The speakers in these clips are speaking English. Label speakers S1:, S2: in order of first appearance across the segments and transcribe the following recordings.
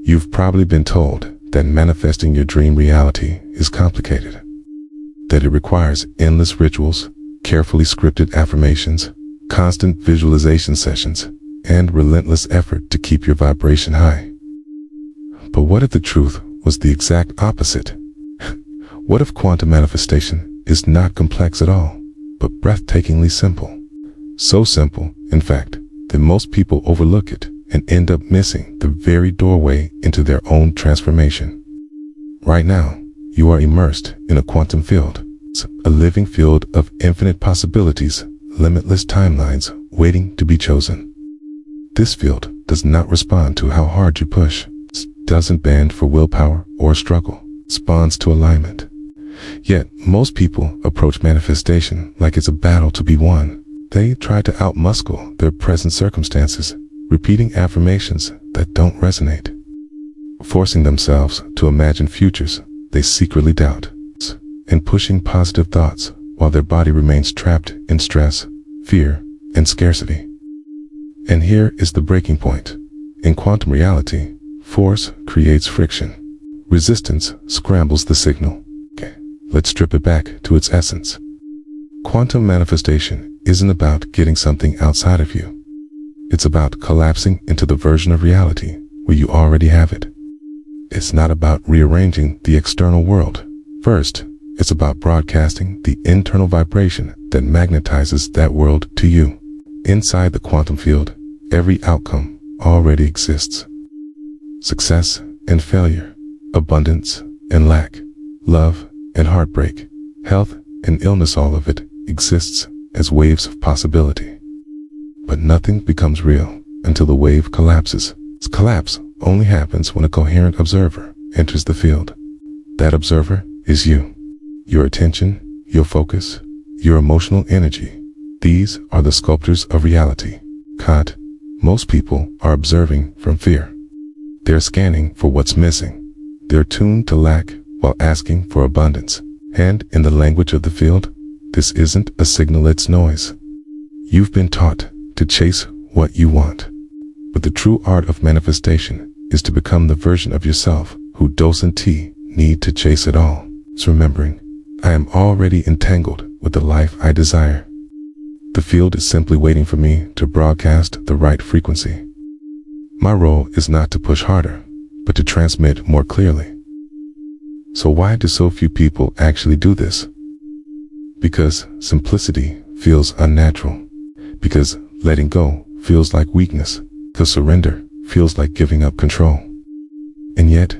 S1: You've probably been told that manifesting your dream reality is complicated, that it requires endless rituals, carefully scripted affirmations, constant visualization sessions, and relentless effort to keep your vibration high. But what if the truth was the exact opposite? What if quantum manifestation is not complex at all, but breathtakingly simple? So simple, in fact, that most people overlook it and end up missing the very doorway into their own transformation. Right now, you are immersed in a quantum field, a living field of infinite possibilities, limitless timelines waiting to be chosen. This field does not respond to how hard you push, doesn't bend for willpower or struggle, responds to alignment. Yet, most people approach manifestation like it's a battle to be won. They try to outmuscle their present circumstances, repeating affirmations that don't resonate, forcing themselves to imagine futures they secretly doubt, and pushing positive thoughts while their body remains trapped in stress, fear, and scarcity. And here is the breaking point. In quantum reality, force creates friction. Resistance scrambles the signal. Let's strip it back to its essence. Quantum manifestation isn't about getting something outside of you. It's about collapsing into the version of reality where you already have it. It's not about rearranging the external world. First, it's about broadcasting the internal vibration that magnetizes that world to you. Inside the quantum field, every outcome already exists. Success and failure, abundance and lack, love and heartbreak, health and illness, all of it exists as waves of possibility. But nothing becomes real until the wave collapses. This collapse only happens when a coherent observer enters the field. That observer is you. Your attention, your focus, your emotional energy. These are the sculptors of reality. Kant. Most people are observing from fear. They're scanning for what's missing. They're tuned to lack while asking for abundance. And in the language of the field, this isn't a signal, it's noise. You've been taught to chase what you want. But the true art of manifestation is to become the version of yourself who doesn't need to chase it all. It's remembering, I am already entangled with the life I desire. The field is simply waiting for me to broadcast the right frequency. My role is not to push harder, but to transmit more clearly. So why do so few people actually do this? Because simplicity feels unnatural. Because letting go feels like weakness. Because surrender feels like giving up control. And yet,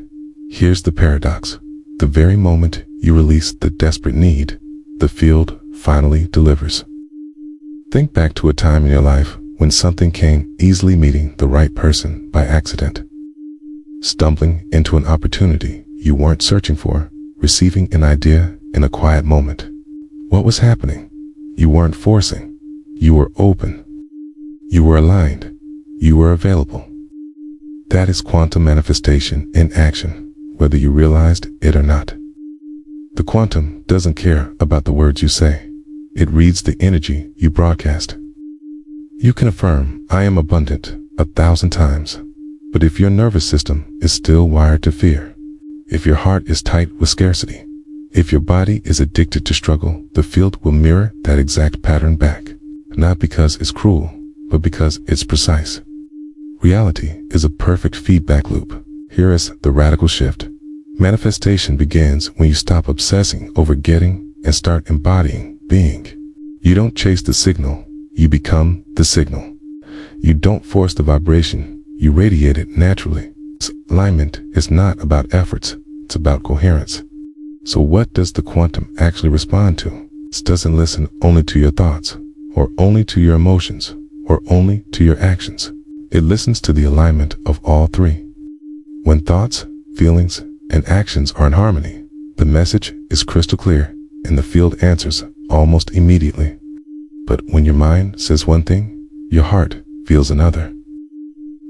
S1: here's the paradox. The very moment you release the desperate need, the field finally delivers. Think back to a time in your life when something came easily, meeting the right person by accident, stumbling into an opportunity you weren't searching for, receiving an idea in a quiet moment. What was happening? You weren't forcing. You were open. You were aligned. You were available. That is quantum manifestation in action, whether you realized it or not. The quantum doesn't care about the words you say. It reads the energy you broadcast. You can affirm, I am abundant, 1,000 times. But if your nervous system is still wired to fear, if your heart is tight with scarcity, if your body is addicted to struggle, the field will mirror that exact pattern back. Not because it's cruel, but because it's precise. Reality is a perfect feedback loop. Here is the radical shift. Manifestation begins when you stop obsessing over getting and start embodying being. You don't chase the signal, you become the signal. You don't force the vibration, you radiate it naturally. Alignment is not about efforts, it's about coherence. So what does the quantum actually respond to? It doesn't listen only to your thoughts, or only to your emotions, or only to your actions. It listens to the alignment of all three. When thoughts, feelings, and actions are in harmony, the message is crystal clear, and the field answers almost immediately. But when your mind says one thing, your heart feels another,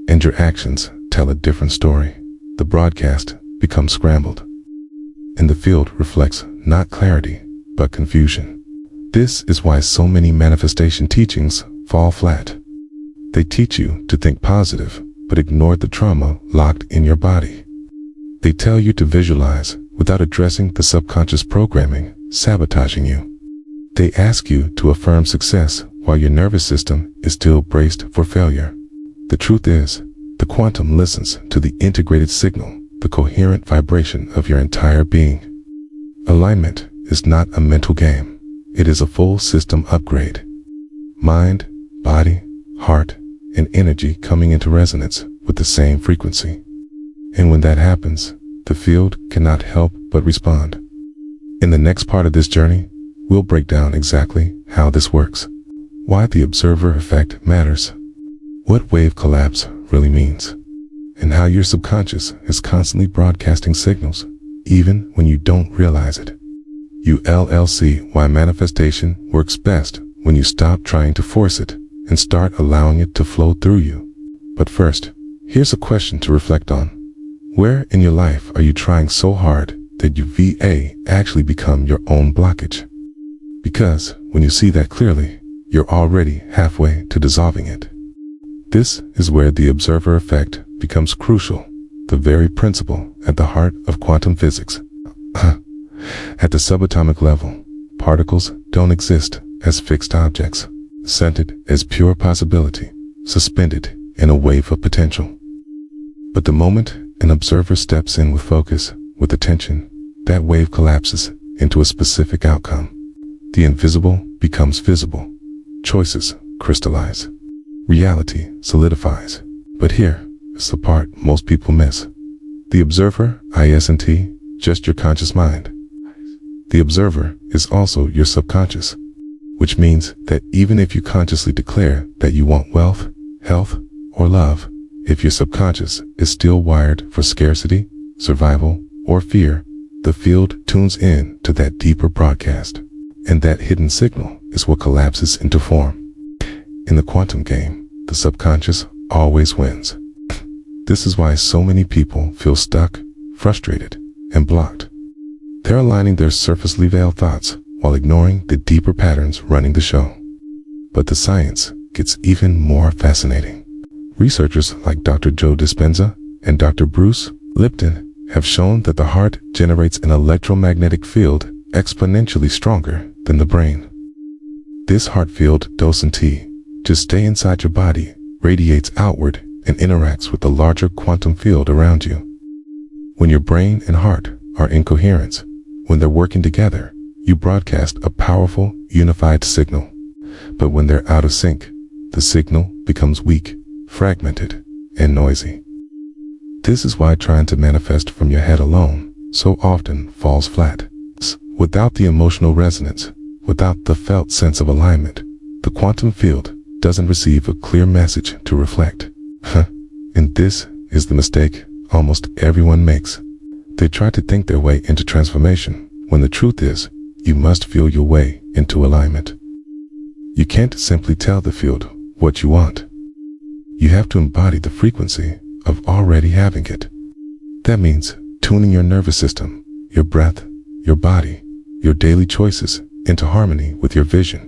S1: and your actions tell a different story, the broadcast becomes scrambled, and the field reflects not clarity, but confusion. This is why so many manifestation teachings fall flat. They teach you to think positive, but ignored the trauma locked in your body. They tell you to visualize without addressing the subconscious programming sabotaging you. They ask you to affirm success while your nervous system is still braced for failure. The truth is, the quantum listens to the integrated signal, the coherent vibration of your entire being. Alignment is not a mental game. It is a full system upgrade. Mind, body, heart, and energy coming into resonance with the same frequency. And when that happens, the field cannot help but respond. In the next part of this journey, we'll break down exactly how this works, why the observer effect matters, what wave collapse really means, and how your subconscious is constantly broadcasting signals, even when you don't realize it. ULLC, why manifestation works best when you stop trying to force it and start allowing it to flow through you. But first, here's a question to reflect on. Where in your life are you trying so hard that you actually become your own blockage? Because when you see that clearly, you're already halfway to dissolving it. This is where the observer effect becomes crucial, the very principle at the heart of quantum physics. At the subatomic level, particles don't exist as fixed objects, centered as pure possibility, suspended in a wave of potential. But the moment an observer steps in with focus, with attention, that wave collapses into a specific outcome. The invisible becomes visible. Choices crystallize. Reality solidifies. But here is the part most people miss. The observer, isn't just your conscious mind. The observer is also your subconscious, which means that even if you consciously declare that you want wealth, health, or love, if your subconscious is still wired for scarcity, survival, or fear, the field tunes in to that deeper broadcast. And that hidden signal is what collapses into form. In the quantum game, the subconscious always wins. This is why so many people feel stuck, frustrated, and blocked. They're aligning their surfacely veiled thoughts while ignoring the deeper patterns running the show. But the science gets even more fascinating. Researchers like Dr. Joe Dispenza and Dr. Bruce Lipton have shown that the heart generates an electromagnetic field exponentially stronger than the brain. This heart field, docent just stay inside your body, radiates outward and interacts with the larger quantum field around you. When your brain and heart are in coherence, when they're working together, you broadcast a powerful, unified signal. But when they're out of sync, the signal becomes weak, fragmented, and noisy. This is why trying to manifest from your head alone so often falls flat. Without the emotional resonance, without the felt sense of alignment, the quantum field doesn't receive a clear message to reflect. And this is the mistake almost everyone makes. They try to think their way into transformation, when the truth is, you must feel your way into alignment. You can't simply tell the field what you want. You have to embody the frequency of already having it. That means tuning your nervous system, your breath, your body, your daily choices into harmony with your vision.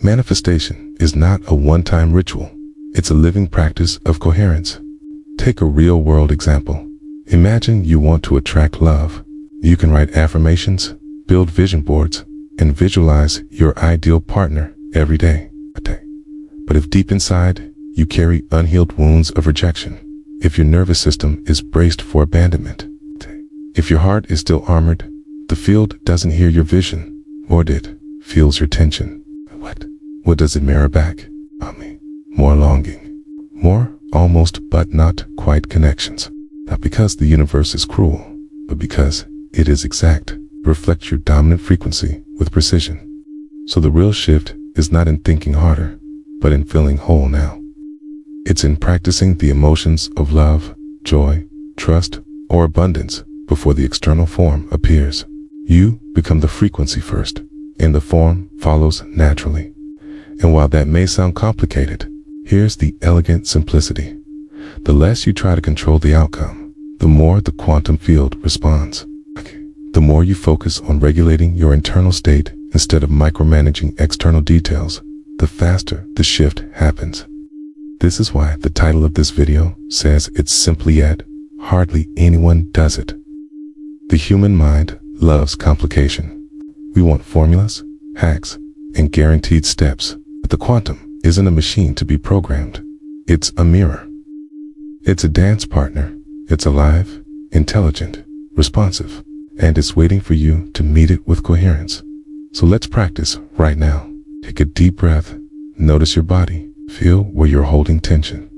S1: Manifestation is not a one-time ritual. It's a living practice of coherence. Take a real-world example. Imagine you want to attract love. You can write affirmations, build vision boards, and visualize your ideal partner every day. But if deep inside, you carry unhealed wounds of rejection, if your nervous system is braced for abandonment, if your heart is still armored, the field doesn't hear your vision, or it feels your tension. What does it mirror back? More longing, more almost but not quite connections. Not because the universe is cruel, but because it is exact. Reflect your dominant frequency with precision. So the real shift is not in thinking harder, but in feeling whole now. It's in practicing the emotions of love, joy, trust, or abundance before the external form appears. You become the frequency first, and the form follows naturally. And while that may sound complicated, here's the elegant simplicity. The less you try to control the outcome, the more the quantum field responds. The more you focus on regulating your internal state instead of micromanaging external details, the faster the shift happens. This is why the title of this video says it's simple yet hardly anyone does it. The human mind loves complication. We want formulas, hacks, and guaranteed steps, but the quantum isn't a machine to be programmed. It's a mirror. It's a dance partner. It's alive, intelligent, responsive, and it's waiting for you to meet it with coherence. So let's practice right now. Take a deep breath. Notice your body. Feel where you're holding tension.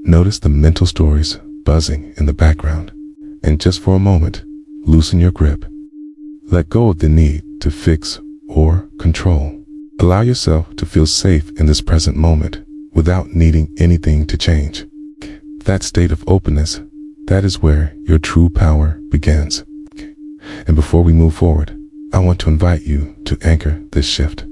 S1: Notice the mental stories buzzing in the background. And just for a moment, loosen your grip. Let go of the need to fix or control. Allow yourself to feel safe in this present moment without needing anything to change. That state of openness, that is where your true power begins. And before we move forward, I want to invite you to anchor this shift.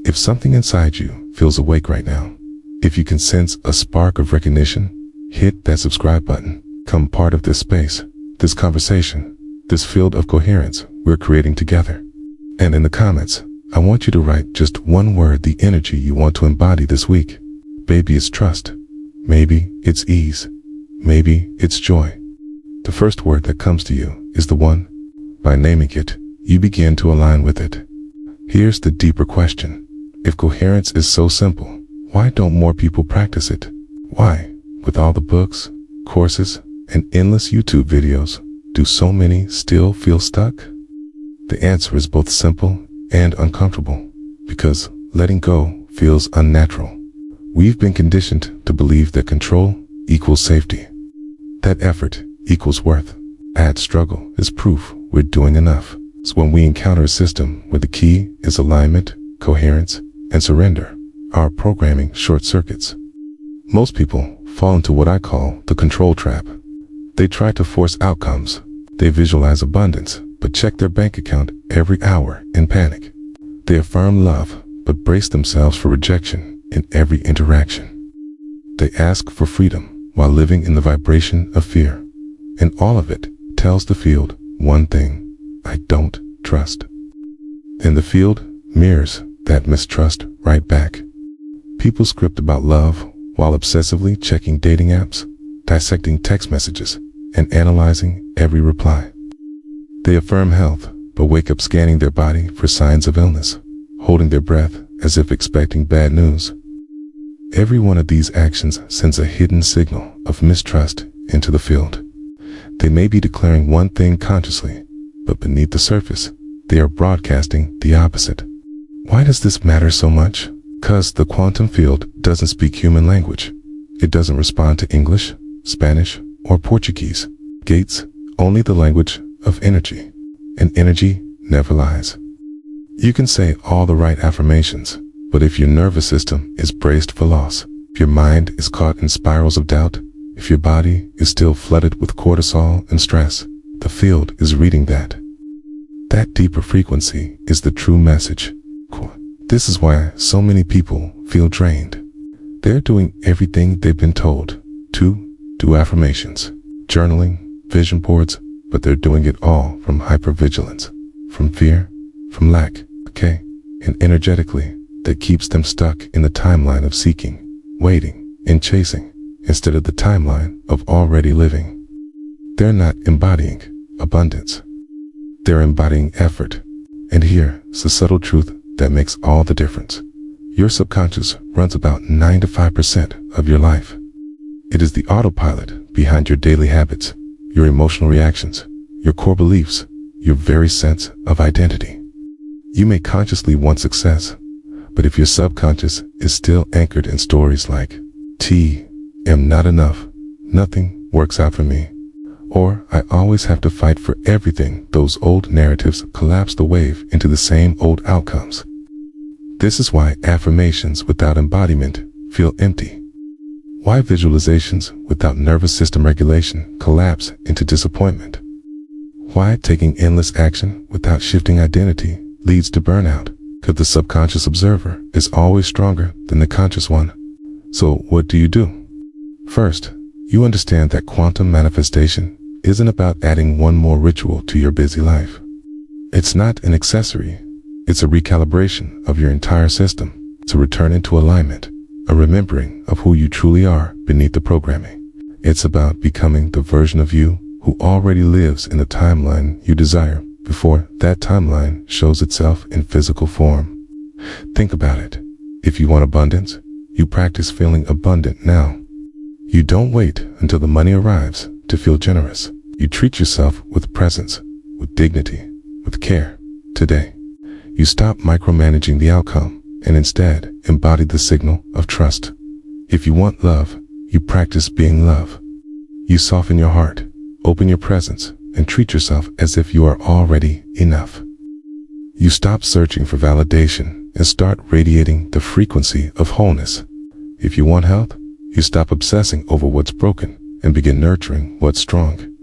S1: If something inside you feels awake right now, if you can sense a spark of recognition, hit that subscribe button. Become part of this space, this conversation, this field of coherence we're creating together. And in the comments, I want you to write just one word, the energy you want to embody this week. Maybe it's trust. Maybe it's ease. Maybe it's joy. The first word that comes to you is the one. By naming it, you begin to align with it. Here's the deeper question. If coherence is so simple, why don't more people practice it? Why, with all the books, courses, and endless YouTube videos, do so many still feel stuck? The answer is both simple and uncomfortable, because letting go feels unnatural. We've been conditioned to believe that control equals safety, that effort equals worth. Add struggle is proof we're doing enough. So when we encounter a system where the key is alignment, coherence, and surrender, our programming short circuits. Most people fall into what I call the control trap. They try to force outcomes. They visualize abundance, but check their bank account every hour in panic. They affirm love, but brace themselves for rejection in every interaction. They ask for freedom while living in the vibration of fear. And all of it tells the field one thing: I don't trust. And the field mirrors that mistrust right back. People script about love while obsessively checking dating apps, dissecting text messages, and analyzing every reply. They affirm health, but wake up scanning their body for signs of illness, holding their breath as if expecting bad news. Every one of these actions sends a hidden signal of mistrust into the field. They may be declaring one thing consciously, but beneath the surface, they are broadcasting the opposite. Why does this matter so much? 'Cause the quantum field doesn't speak human language. It doesn't respond to English, Spanish, or Portuguese. Gates only the language of energy, and energy never lies. You can say all the right affirmations, but if your nervous system is braced for loss, if your mind is caught in spirals of doubt, if your body is still flooded with cortisol and stress, the field is reading that. That deeper frequency is the true message. This is why so many people feel drained. They're doing everything they've been told to do: affirmations, journaling, vision boards, but they're doing it all from hypervigilance, from fear, from lack, and energetically, that keeps them stuck in the timeline of seeking, waiting, and chasing, instead of the timeline of already living. They're not embodying abundance. They're embodying effort. And here's the subtle truth that makes all the difference. Your subconscious runs about 9 to 5% of your life. It is the autopilot behind your daily habits, your emotional reactions, your core beliefs, your very sense of identity. You may consciously want success, but if your subconscious is still anchored in stories like, am not enough, nothing works out for me, or I always have to fight for everything, those old narratives collapse the wave into the same old outcomes. This is why affirmations without embodiment feel empty. Why visualizations without nervous system regulation collapse into disappointment. Why taking endless action without shifting identity leads to burnout. Because the subconscious observer is always stronger than the conscious one. So what do? First, you understand that quantum manifestation isn't about adding one more ritual to your busy life. It's not an accessory. It's a recalibration of your entire system to return into alignment, a remembering of who you truly are beneath the programming. It's about becoming the version of you who already lives in the timeline you desire before that timeline shows itself in physical form. Think about it. If you want abundance, you practice feeling abundant now. You don't wait until the money arrives to feel generous. You treat yourself with presence, with dignity, with care today. You stop micromanaging the outcome and instead embody the signal of trust. If you want love, you practice being love. You soften your heart, open your presence, and treat yourself as if you are already enough. You stop searching for validation and start radiating the frequency of wholeness. If you want health, you stop obsessing over what's broken and begin nurturing what's strong.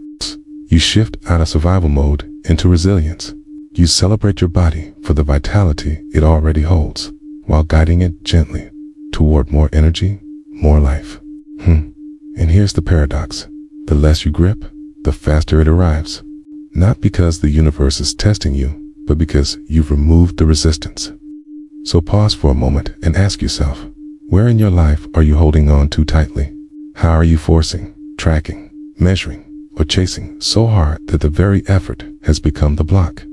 S1: You shift out of survival mode into resilience. You celebrate your body for the vitality it already holds, while guiding it gently toward more energy, more life. And here's the paradox. The less you grip, the faster it arrives. Not because the universe is testing you, but because you've removed the resistance. So pause for a moment and ask yourself, where in your life are you holding on too tightly? How are you forcing, tracking, measuring, or chasing so hard that the very effort has become the block?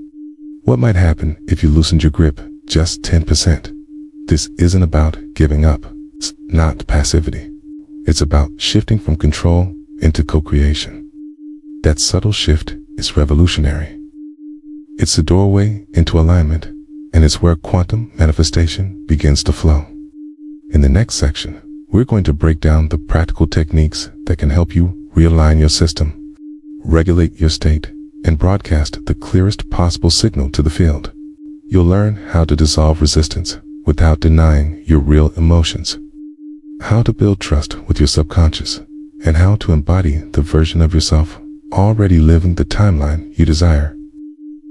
S1: What might happen if you loosened your grip just 10%? This isn't about giving up. It's not passivity. It's about shifting from control into co-creation. That subtle shift is revolutionary. It's the doorway into alignment, and it's where quantum manifestation begins to flow. In the next section, we're going to break down the practical techniques that can help you realign your system, regulate your state, and broadcast the clearest possible signal to the field. You'll learn how to dissolve resistance without denying your real emotions, how to build trust with your subconscious, and how to embody the version of yourself already living the timeline you desire.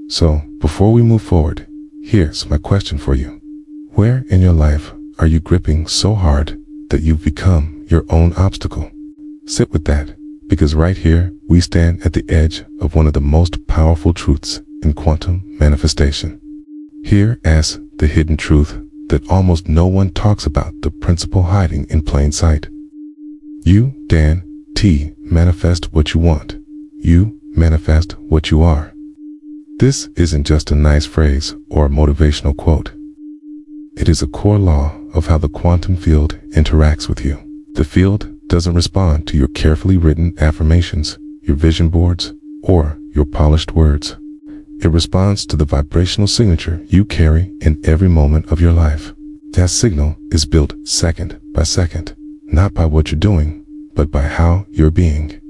S1: So, before we move forward, here's my question for you. Where in your life are you gripping so hard that you've become your own obstacle? Sit with that, because right here, we stand at the edge of one of the most powerful truths in quantum manifestation. Here as the hidden truth that almost no one talks about, the principle hiding in plain sight. You, Dan T., manifest what you want. You manifest what you are. This isn't just a nice phrase or a motivational quote. It is a core law of how the quantum field interacts with you. The field doesn't respond to your carefully written affirmations, your vision boards, or your polished words. It responds to the vibrational signature you carry in every moment of your life. That signal is built second by second, not by what you're doing, but by how you're being.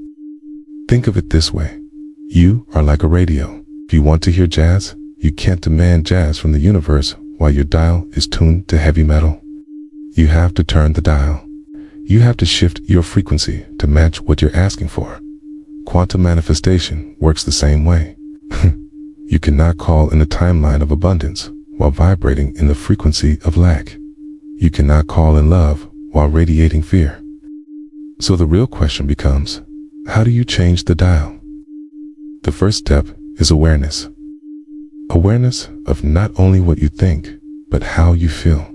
S1: Think of it this way. You are like a radio. If you want to hear jazz, you can't demand jazz from the universe while your dial is tuned to heavy metal. You have to turn the dial. You have to shift your frequency to match what you're asking for. Quantum manifestation works the same way. You cannot call in the timeline of abundance while vibrating in the frequency of lack. You cannot call in love while radiating fear. So the real question becomes, how do you change the dial? The first step is awareness. Awareness of not only what you think, but how you feel.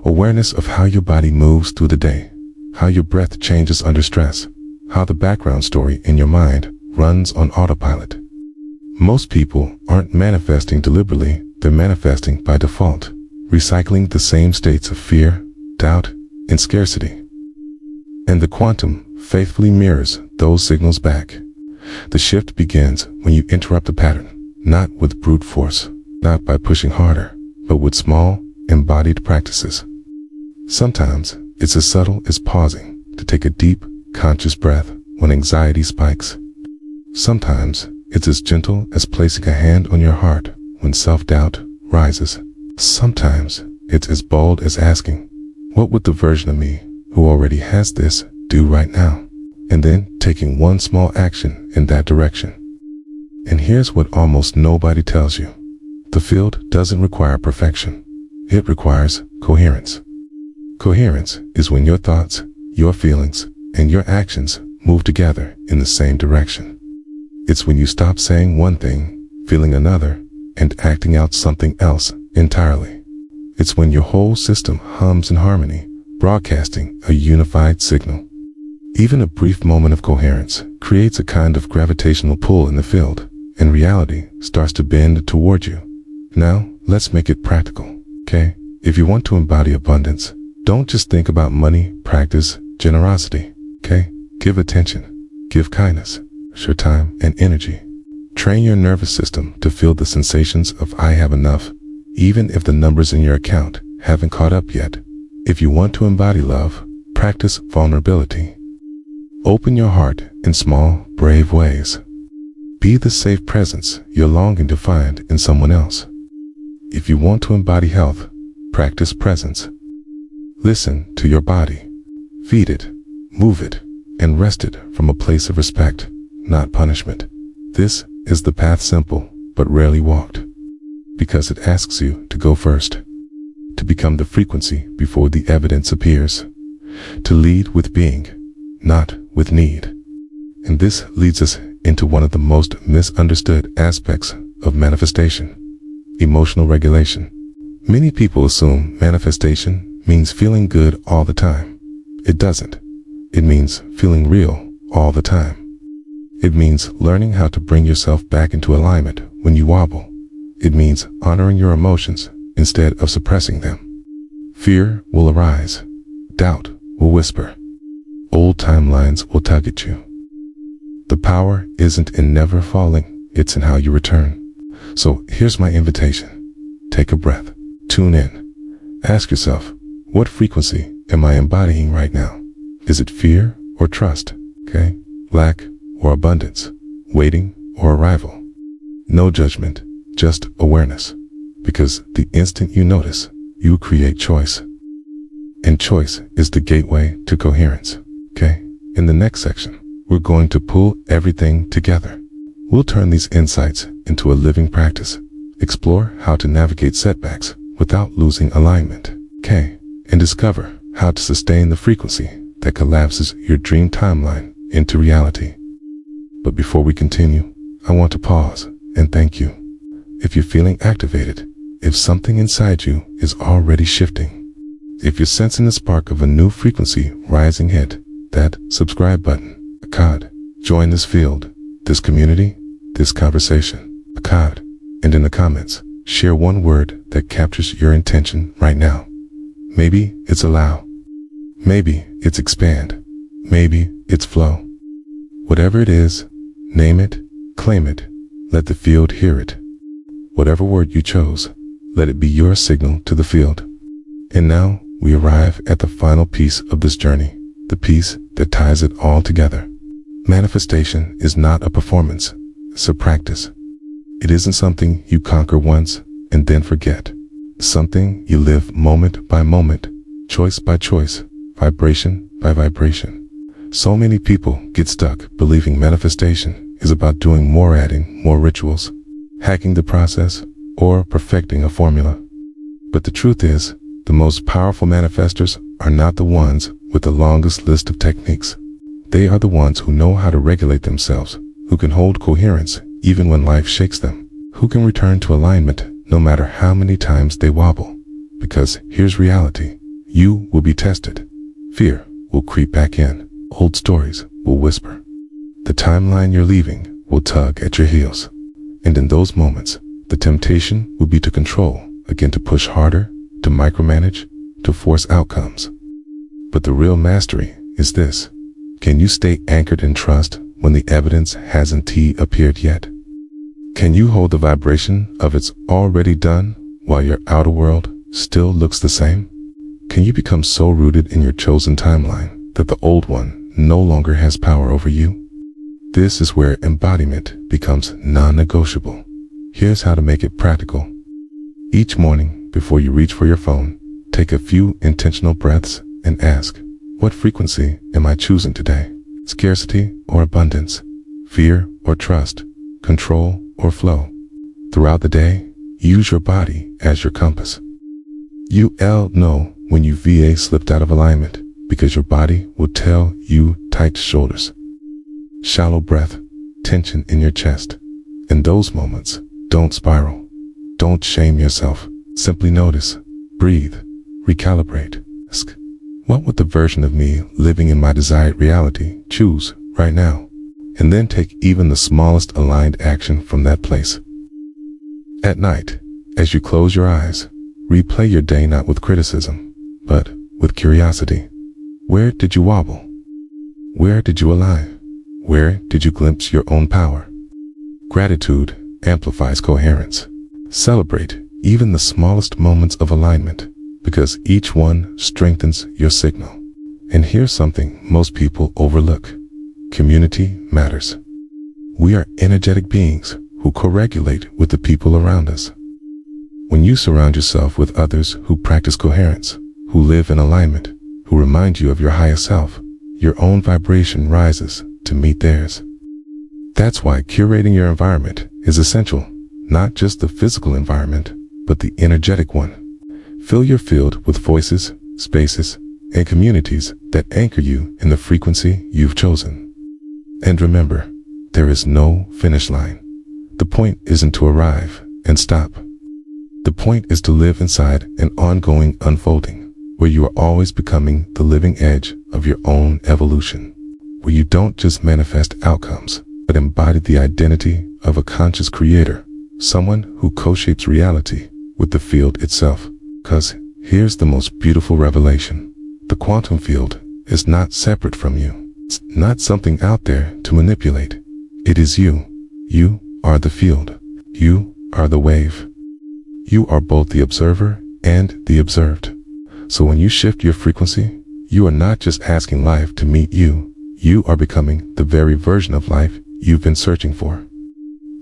S1: Awareness of how your body moves through the day, how your breath changes under stress, how the background story in your mind runs on autopilot. Most people aren't manifesting deliberately, they're manifesting by default, recycling the same states of fear, doubt, and scarcity. And the quantum faithfully mirrors those signals back. The shift begins when you interrupt the pattern, not with brute force, not by pushing harder, but with small, embodied practices. Sometimes it's as subtle as pausing to take a deep, conscious breath when anxiety spikes. Sometimes it's as gentle as placing a hand on your heart when self-doubt rises. Sometimes it's as bold as asking, what would the version of me who already has this do right now? And then taking one small action in that direction. And here's what almost nobody tells you. The field doesn't require perfection. It requires coherence. Coherence is when your thoughts, your feelings, and your actions move together in the same direction. It's when you stop saying one thing, feeling another, and acting out something else entirely. It's when your whole system hums in harmony, broadcasting a unified signal. Even a brief moment of coherence creates a kind of gravitational pull in the field, and reality starts to bend toward you. Now, let's make it practical, okay? If you want to embody abundance, don't just think about money, practice generosity, okay? Give attention, give kindness, share time and energy. Train your nervous system to feel the sensations of I have enough, even if the numbers in your account haven't caught up yet. If you want to embody love, practice vulnerability. Open your heart in small, brave ways. Be the safe presence you're longing to find in someone else. If you want to embody health, practice presence. Listen to your body. Feed it, move it, and rest it from a place of respect, not punishment. This is the path simple, but rarely walked, because it asks you to go first, to become the frequency before the evidence appears, to lead with being, not with need. And this leads us into one of the most misunderstood aspects of manifestation: emotional regulation. Many people assume manifestation means feeling good all the time. It doesn't. It means feeling real all the time. It means learning how to bring yourself back into alignment when you wobble. It means honoring your emotions instead of suppressing them. Fear will arise. Doubt will whisper. Old timelines will tug at you. The power isn't in never falling, it's in how you return. So here's my invitation. Take a breath. Tune in. Ask yourself, what frequency am I embodying right now? Is it fear or trust? Okay? Lack or abundance? Waiting or arrival? No judgment, just awareness. Because the instant you notice, you create choice. And choice is the gateway to coherence. Okay? In the next section, we're going to pull everything together. We'll turn these insights into a living practice. Explore how to navigate setbacks without losing alignment. Okay? And discover how to sustain the frequency that collapses your dream timeline into reality. But before we continue, I want to pause and thank you. If you're feeling activated, if something inside you is already shifting, if you're sensing the spark of a new frequency rising, hit that subscribe button. Akkad. Join this field, this community, this conversation. Akkad. And in the comments, share one word that captures your intention right now. Maybe it's allow. Maybe it's expand. Maybe it's flow. Whatever it is, name it, claim it, let the field hear it. Whatever word you chose, let it be your signal to the field. And now we arrive at the final piece of this journey, the piece that ties it all together. Manifestation is not a performance, it's a practice. It isn't something you conquer once and then forget. It's something you live moment by moment, choice by choice, vibration by vibration. So many people get stuck believing manifestation is about doing more, adding more rituals, hacking the process, or perfecting a formula. But the truth is, the most powerful manifestors are not the ones with the longest list of techniques. They are the ones who know how to regulate themselves, who can hold coherence even when life shakes them, who can return to alignment no matter how many times they wobble. Because here's reality. You will be tested. Fear will creep back in. Old stories will whisper. The timeline you're leaving will tug at your heels. And in those moments, the temptation will be to control, again to push harder, to micromanage, to force outcomes. But the real mastery is this. Can you stay anchored in trust when the evidence hasn't appeared yet? Can you hold the vibration of it's already done while your outer world still looks the same? Can you become so rooted in your chosen timeline that the old one no longer has power over you? This is where embodiment becomes non-negotiable. Here's how to make it practical. Each morning, before you reach for your phone, take a few intentional breaths and ask, what frequency am I choosing today? Scarcity or abundance? Fear or trust? Control or flow? Throughout the day, use your body as your compass. You'll know when you VA slipped out of alignment because your body will tell you tight shoulders, shallow breath, tension in your chest. In those moments, don't spiral. Don't shame yourself. Simply notice, breathe, recalibrate. Ask, What would the version of me living in my desired reality choose right now? And then take even the smallest aligned action from that place. At night, as you close your eyes, replay your day not with criticism, but with curiosity. Where did you wobble? Where did you align? Where did you glimpse your own power? Gratitude amplifies coherence. Celebrate even the smallest moments of alignment, because each one strengthens your signal. And here's something most people overlook. Community matters. We are energetic beings who co-regulate with the people around us. When you surround yourself with others who practice coherence, who live in alignment, who remind you of your higher self, your own vibration rises to meet theirs. That's why curating your environment is essential, not just the physical environment, but the energetic one. Fill your field with voices, spaces, and communities that anchor you in the frequency you've chosen. And remember, there is no finish line. The point isn't to arrive and stop. The point is to live inside an ongoing unfolding, where you are always becoming the living edge of your own evolution, where you don't just manifest outcomes, but embody the identity of a conscious creator, someone who co-shapes reality with the field itself. 'Cause here's the most beautiful revelation. The quantum field is not separate from you. It's not something out there to manipulate. It is you. You are the field. You are the wave. You are both the observer and the observed. So when you shift your frequency, you are not just asking life to meet you. You are becoming the very version of life you've been searching for.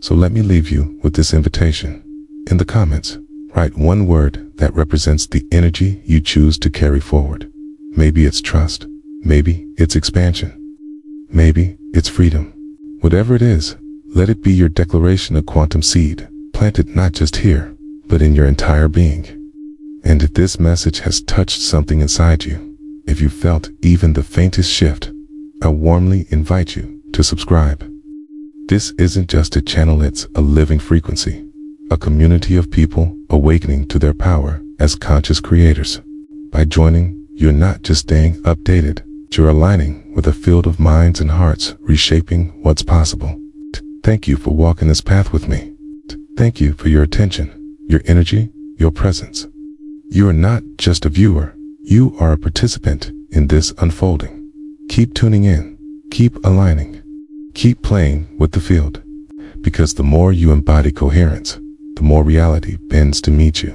S1: So let me leave you with this invitation. In the comments, write one word that represents the energy you choose to carry forward. Maybe it's trust. Maybe it's expansion. Maybe it's freedom. Whatever it is, let it be your declaration of quantum seed, planted not just here, but in your entire being. And if this message has touched something inside you, if you felt even the faintest shift, I warmly invite you to subscribe. This isn't just a channel, it's a living frequency, a community of people awakening to their power as conscious creators. By joining, you're not just staying updated, you're aligning with a field of minds and hearts reshaping what's possible. Thank you for walking this path with me. Thank you for your attention, your energy, your presence. You are not just a viewer, you are a participant in this unfolding. Keep tuning in, keep aligning, keep playing with the field. Because the more you embody coherence, the more reality bends to meet you.